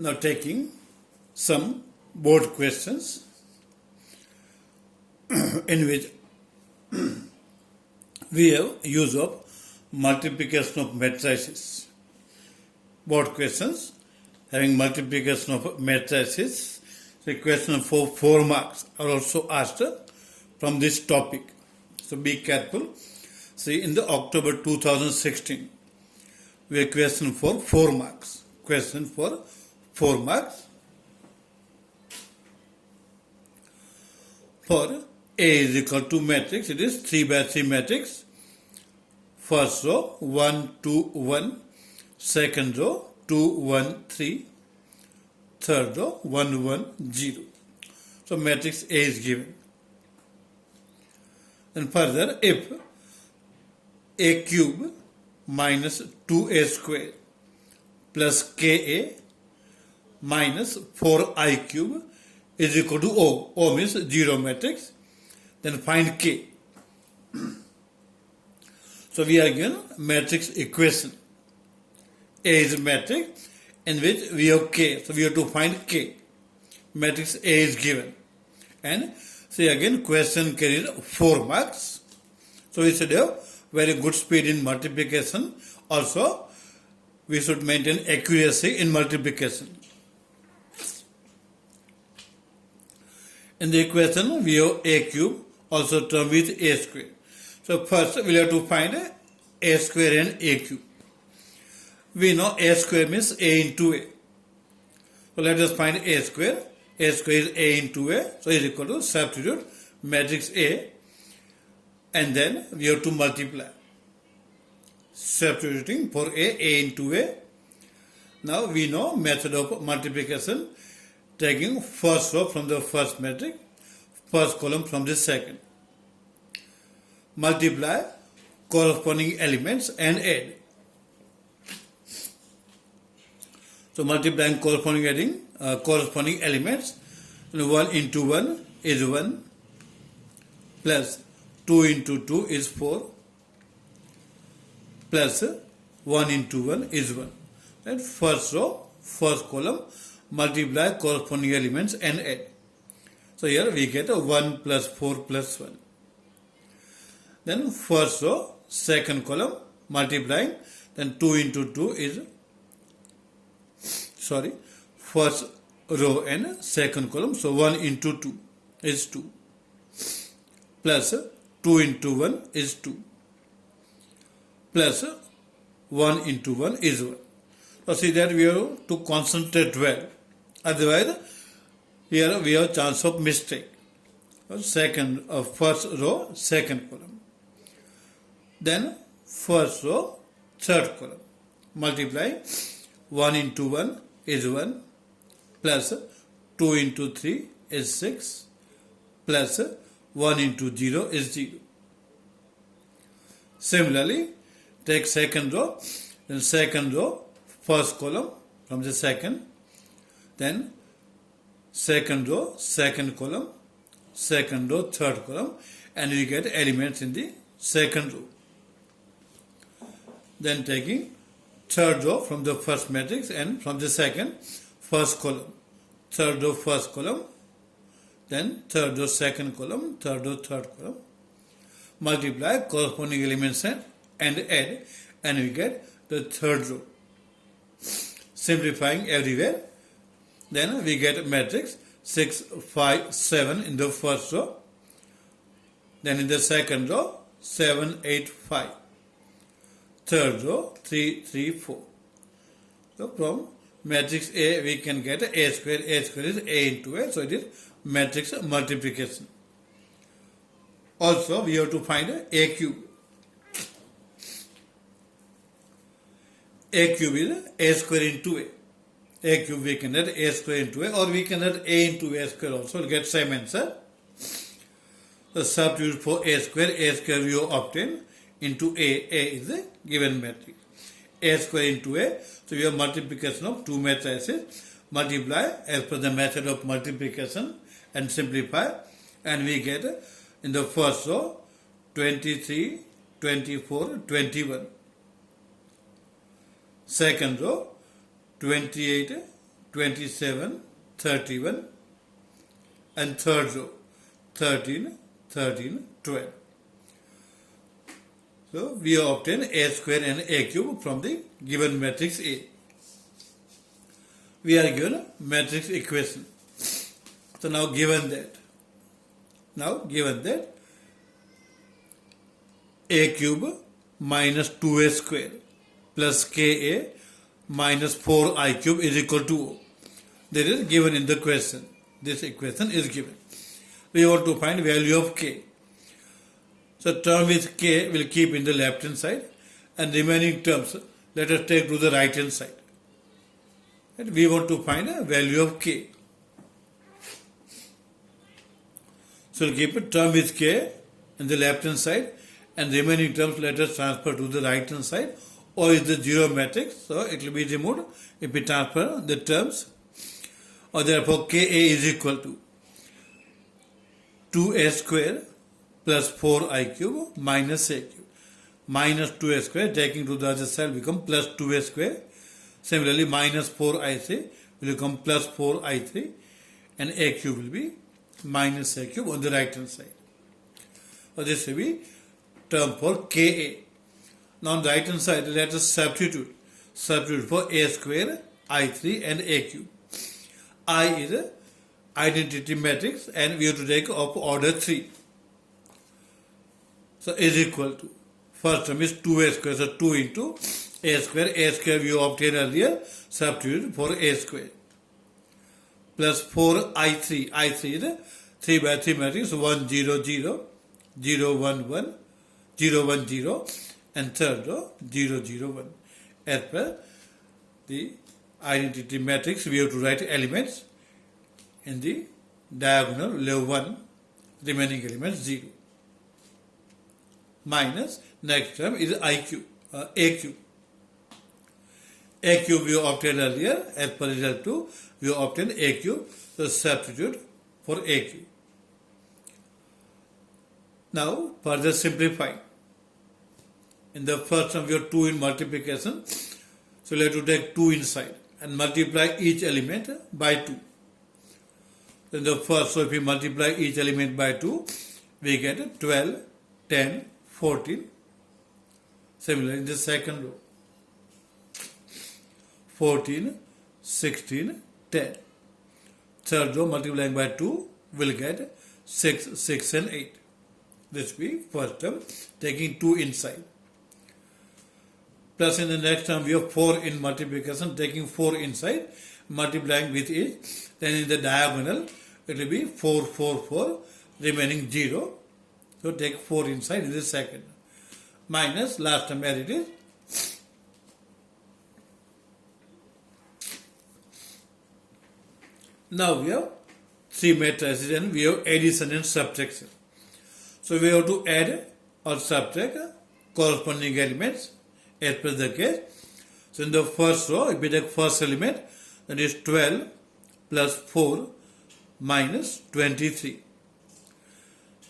Now taking some board questions in which we have use of multiplication of matrices. Board questions having multiplication of matrices. The question for 4 marks are also asked from this topic. So be careful. See, in the October 2016, we have question for 4 marks. Question for 4 marks. For A is equal to matrix, it is 3 by 3 matrix. First row 1, 2, 1. Second row 2, 1, 3. Third row 1, 1, 0. So matrix A is given. Then further, if A cube minus 2A square plus KA minus 4I cube is equal to O. O means 0 matrix. Then find K. So we are given matrix equation. A is a matrix in which we have K. So we have to find K. Matrix A is given. And see again, question carries 4 marks. So we should have very good speed in multiplication. Also, we should maintain accuracy in multiplication. In the equation, we have A cube, also termed with A square. So first, we have to find A square and A cube. We know A square means A into A. So let us find A square. A square is A into A. So is equal to substitute matrix A. And then we have to multiply. Substituting for A into A. Now we know method of multiplication. Taking first row from the first matrix, first column from the second. Multiply corresponding elements and add. So multiplying corresponding elements, 1 into 1 is 1, plus 2 into 2 is 4, plus 1 into 1 is 1. And first row, first column, multiply corresponding elements and add. So here we get 1 plus 4 plus 1. Then first row, second column, multiplying, then 2 into 2 is, first row and second column, so 1 into 2 is 2, plus 2 into 1 is 2, plus 1 into 1 is 1. So see that we have to concentrate well. Otherwise, here we have chance of mistake. First row, second column. Then first row, third column. Multiply 1 into 1 is 1, plus 2 into 3 is 6, plus 1 into 0 is 0. Similarly, take second row, then second row, first column from the second, then second row, second column, second row, third column, and we get elements in the second row. Then taking third row from the first matrix and from the second, first column, third row, first column, then third row, second column, third row, third column. Multiply corresponding elements and add, and we get the third row. Simplifying everywhere, then we get matrix 6, 5, 7 in the first row, then in the second row 7, 8, 5, third row 3, 3, 4. So from matrix A we can get A square. A square is A into A, so it is matrix multiplication. Also we have to find A cube. A cube is A square into A. A cube we can add A square into A, or we can add A into A square also. We'll get same answer. The substitute for A square we have obtained into A. A is a given matrix. A square into A. So we have multiplication of two matrices. Multiply as per the method of multiplication and simplify, and we get in the first row 23, 24, 21. Second row 28, 27, 31, and third row 13, 13, 12. So we obtain a square and a cube from the given matrix A. We are given a matrix equation. So now given that a cube minus 2a square plus ka minus 4I cube is equal to O. That is given in the question. This equation is given. We want to find value of k. So term with k will keep in the left hand side, and remaining terms let us take to the right hand side. And we want to find a value of k. So we'll keep a term with k in the left hand side, and remaining terms let us transfer to the right hand side, or is the zero matrix, so it will be removed if we transfer the terms, or therefore ka is equal to 2a square plus 4I cube minus a cube. Minus 2a square taking to the other side become plus 2a square. Similarly, minus 4I3 will become plus 4I3, and a cube will be minus a cube on the right hand side. So this will be term for ka. Now on the right hand side, let us substitute for a square, I3 and a cube. I is a identity matrix, and we have to take of order 3. So is equal to, first term is 2a square, so 2 into a square we obtained earlier, substitute for a square, plus 4I3, I3 is a 3 by 3 matrix, 1 0 0, 0 1 1, 0 1 0, and third row 0 0 1. As per the identity matrix, we have to write elements in the diagonal level 1, remaining elements 0. Minus next term is a cube. A cube we obtained earlier, as per result 2, we obtained a cube, so substitute for a cube. Now further simplify. In the first term we have 2 in multiplication, so we have to take 2 inside and multiply each element by 2. In the first, so if we multiply each element by 2, we get 12, 10, 14. Similarly, in the second row, 14, 16, 10. Third row, multiplying by 2, will get 6, 6 and 8. This will be first term, taking 2 inside. Plus in the next term, we have 4 in multiplication, taking 4 inside, multiplying with each. Then in the diagonal, it will be 4, 4, 4, remaining 0. So take 4 inside in the second. Minus last term as it is. Now we have 3 matrices and we have addition and subtraction. So we have to add or subtract corresponding elements as per the case. So in the first row, if we take first element, that is 12 plus 4 minus 23.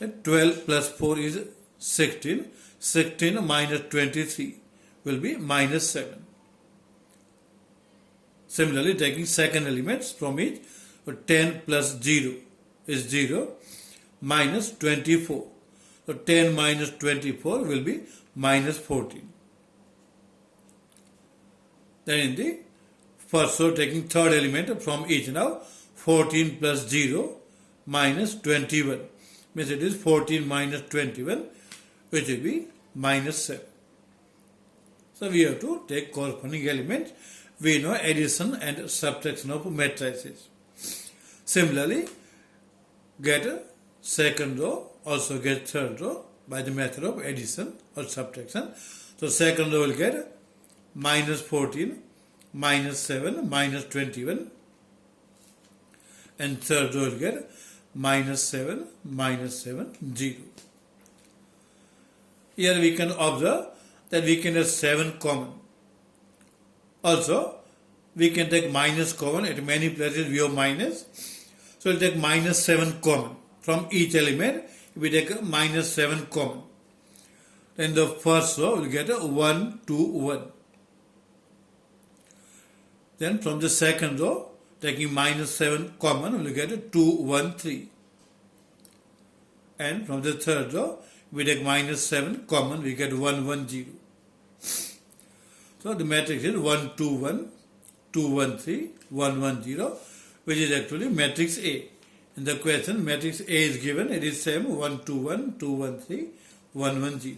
And 12 plus 4 is 16. 16 minus 23 will be minus 7. Similarly, taking second elements from each, 10 plus 0 is 0 minus 24. So 10 minus 24 will be minus 14. Then in the first row, taking third element from each now, 14 plus 0 minus 21. Means it is 14 minus 21, which will be minus 7. So we have to take corresponding elements. We know addition and subtraction of matrices. Similarly, get second row, also get third row by the method of addition or subtraction. So second row will get minus 14, minus 7, minus 21, and third row will get minus 7, 0. Here we can observe that we can have 7 common. Also, we can take minus common. At many places we have minus. So we'll take minus 7 common. From each element, we take a minus 7 common. Then the first row we'll get a 1, 2, 1. Then from the second row, Taking minus 7 common, we'll get 2, 1, 3. And from the third row, we take minus 7 common, we get 1, 1, 0. So the matrix is 1, 2, 1, 2, 1, 3, 1, 1, 0, which is actually matrix A. In the question, matrix A is given, it is same 1, 2, 1, 2, 1, 3, 1, 1, 0.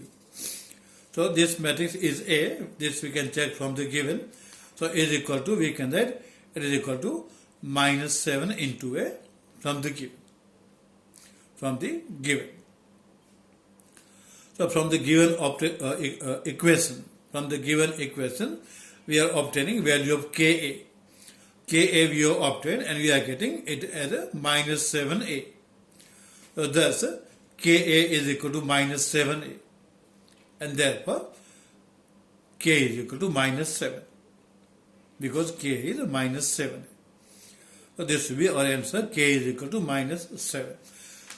So this matrix is A, this we can check from the given. So A is equal to, we can write, it is equal to minus 7 into A from the given. From the given. So from the given equation, we are obtaining value of Ka. Ka we have obtained and we are getting it as a minus 7a. So thus Ka is equal to minus 7a. And therefore K is equal to minus 7. Because K is minus 7. So this will be our answer. K is equal to minus 7.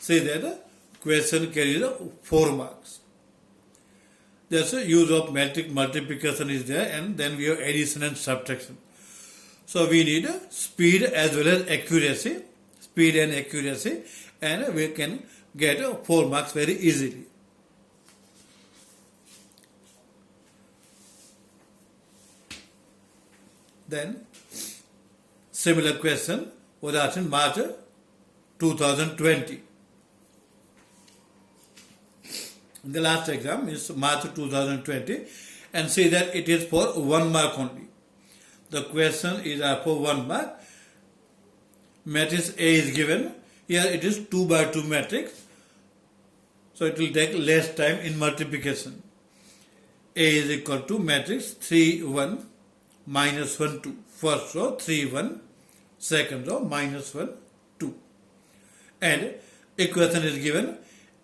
Say that the question carries 4 marks. There's a use of matrix multiplication is there, and then we have addition and subtraction. So we need speed as well as accuracy. Speed and accuracy, and we can get 4 marks very easily. Then similar question was asked in March 2020. The last exam is March 2020, and see that it is for 1 mark only. The question is for 1 mark. Matrix A is given. Here it is 2 by 2 matrix. So it will take less time in multiplication. A is equal to matrix 3, 1, minus 1, 2. First row 3, 1. Second row minus 1, 2. And equation is given.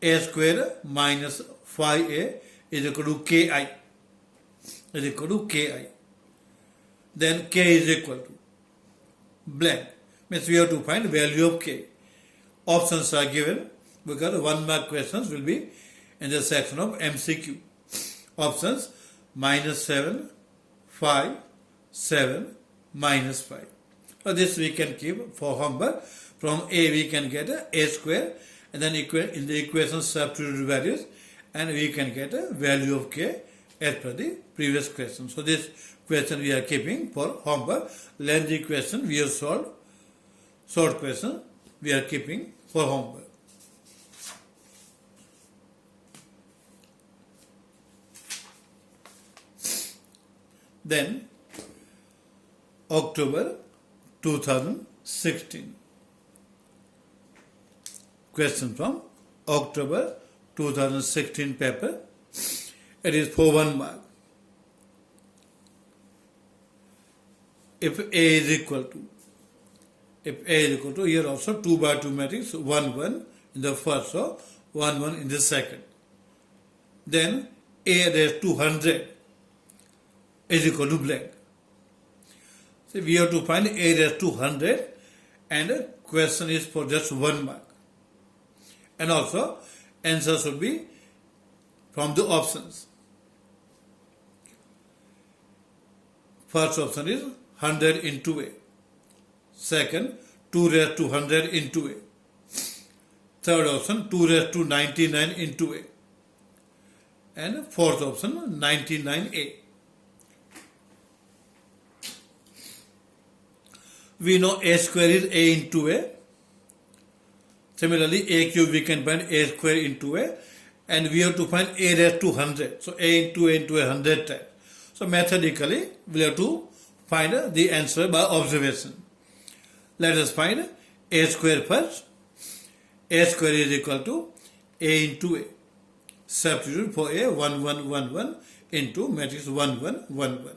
A square minus 5a is equal to ki. Is equal to ki. Then k is equal to blank. Means we have to find value of k. Options are given because 1 mark questions will be in the section of MCQ. Options minus 7, 5, 7, minus 5. So this we can keep for homework. From A we can get a square, and then in the equation substitute values, and we can get a value of k as per the previous question. So this question we are keeping for homework. Lengthy question we have solved. Short question we are keeping for homework. Then October 2016. Question from October 2016 paper. It is for 1 mark. If A is equal to, here also 2 by 2 matrix, 1, 1 in the first row, 1, 1 in the second. Then A raised to 100 is equal to blank. So we have to find A raised to 100, and the question is for just 1 mark. And also answer should be from the options. First option is 100 into A. Second, 2 raised to 100 into A. Third option, 2 raised to 99 into A. And fourth option, 99A. We know A square is A into A. Similarly, A cube we can find A square into A, and we have to find A raised to 100. So A into A into A 100 times. So methodically, we have to find the answer by observation. Let us find A square first. A square is equal to A into A. Substitute for A 1, 1, 1, 1 into matrix 1, 1, 1, 1.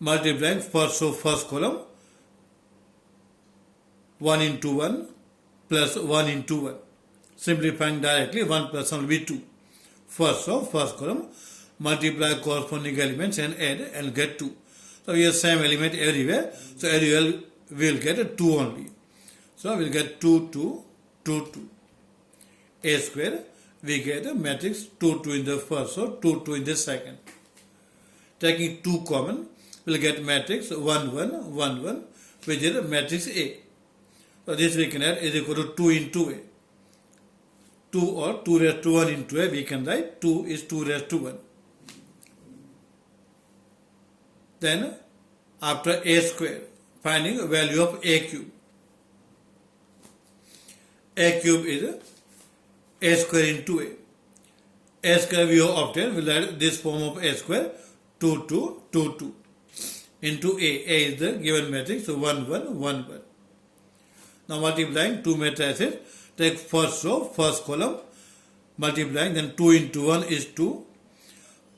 Multiplying first column 1 into 1 plus 1 into 1. Simplifying directly, 1 plus 1 will be 2. First column, multiply corresponding elements and add and get 2. So we have same element everywhere. So everywhere we will get 2 only. So we will get 2, 2, 2, 2. A square, we get a matrix 2, 2 in the first row, 2, 2 in the second. Taking 2 common, we will get matrix 1, 1, 1, 1. which is matrix A. So this we can add is equal to 2 into A. 2 or 2 raised to 1 into A, we can write 2 is 2 raised to 1. Then after A square, finding value of A cube. A cube is A square into A. A square we have obtained, we'll add this form of A square, 2, 2, 2, 2 into A. A is the given matrix, so 1, 1, 1, 1. Now multiplying two matrices, take first row, first column, multiplying, then 2 into 1 is 2,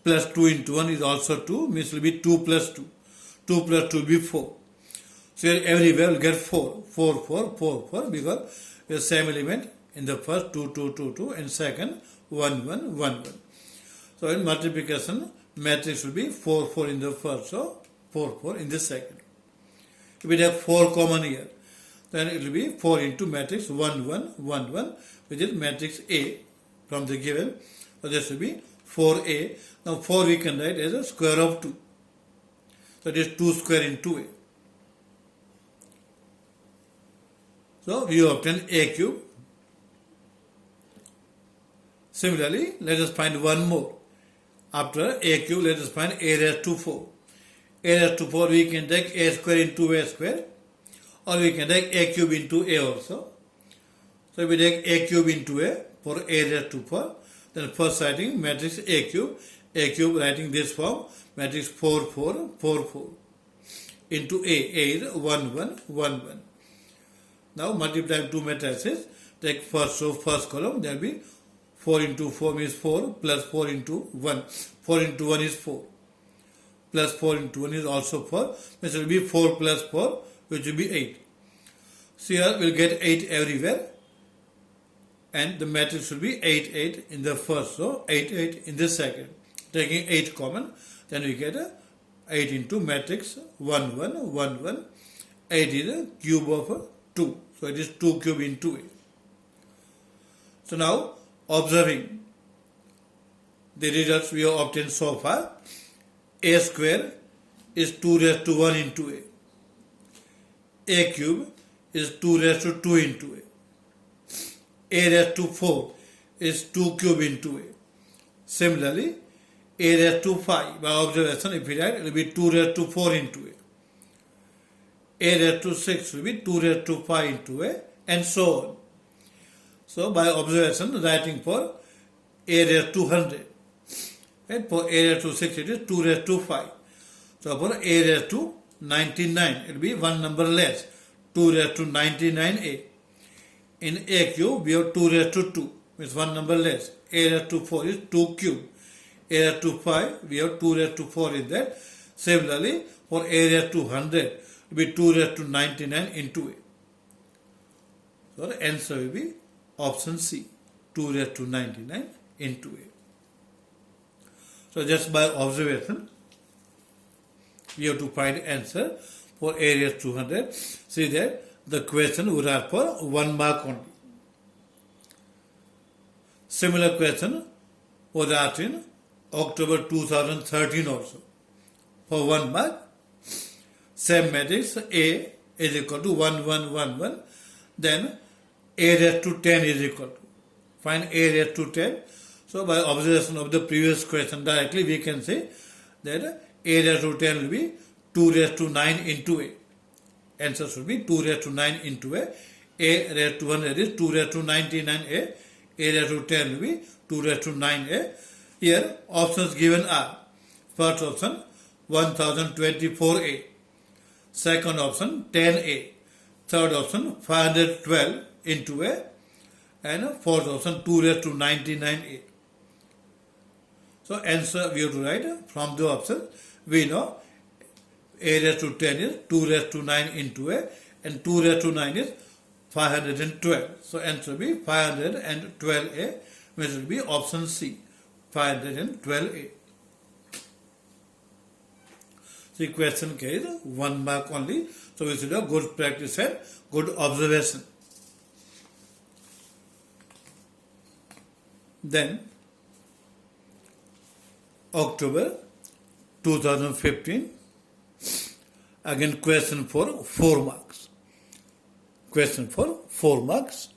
plus 2 into 1 is also 2, means it will be 2 plus 2. 2 plus 2 will be 4. So here everywhere we'll get 4, 4, 4, 4, 4, because we have same element in the first 2, 2, 2, 2, and second 1, 1, 1, 1. So in multiplication, matrix will be 4, 4 in the first row, 4, 4 in the second. If we have 4 common here, then it will be 4 into matrix 1, 1, 1, 1, which is matrix A from the given. So this will be 4A. Now 4 we can write as a square of 2. So it is 2 square into A. So we obtain A cube. Similarly, let us find one more. After A cube, let us find A raised to 4. A raised to 4, we can take A square into A square, or we can take A cube into A also. So if we take A cube into A for A raised to 4, then first writing matrix A cube writing this form, matrix 4, 4, 4, 4 into A is 1, 1, 1, 1. Now multiplying two matrices, take first row, first column, there will be 4 into 4 means 4, plus 4 into 1. 4 into 1 is 4. Plus 4 into 1 is also 4. Means it will be 4 plus 4, which will be 8. So here we will get 8 everywhere. And the matrix will be 8, 8 in the first row, 8, 8 in the second. Taking 8 common, then we get 8 into matrix 1, 1, 1, 1. 8 is a cube of 2. So it is 2 cube into A. So now, observing the results we have obtained so far, A square is 2 raised to 1 into A. A cube is 2 raised to 2 into A. A raised to 4 is 2 cube into A. Similarly, A raised to 5, by observation, if we write, it will be 2 raised to 4 into A. A raised to 6 will be 2 raised to 5 into A, and so on. So by observation, writing for A raised to 100. And for A raised to 6, it is 2 raised to 5. So for A raised to 99, it will be one number less, 2 raised to 99A. In A cube, we have 2 raised to 2, means one number less. A raised to 4 is 2 cube. A raised to 5, we have 2 raised to 4 in that. Similarly, for A raised to 100, it will be 2 raised to 99 into A. So the answer will be option C, 2 raised to 99 into A. So just by observation, we have to find answer for A raised to 100. See that the question would ask for 1 mark only. Similar question was asked in October 2013 also. For 1 mark, same matrix A is equal to 1, 1, 1, 1. Then A raised to 10 is equal to. Find A raised to 10. So by observation of the previous question directly we can say that A raised to 10 will be 2 raised to 9 into A. Answer should be 2 raised to 9 into A. A raised to 100 is 2 raised to 99A. A raised to 10 will be 2 raised to 9A. Here options given are: first option 1024A, second option 10A, third option 512 into A, and fourth option 2 raised to 99A. So answer we have to write from the option. We know A raised to 10 is 2 raised to 9 into A, and 2 raised to 9 is 512. So answer will be 512A, which will be option C, 512A. The question carries 1 mark only. So we should have good practice and good observation. Then October 2015, Again question for 4 marks. Question for 4 marks.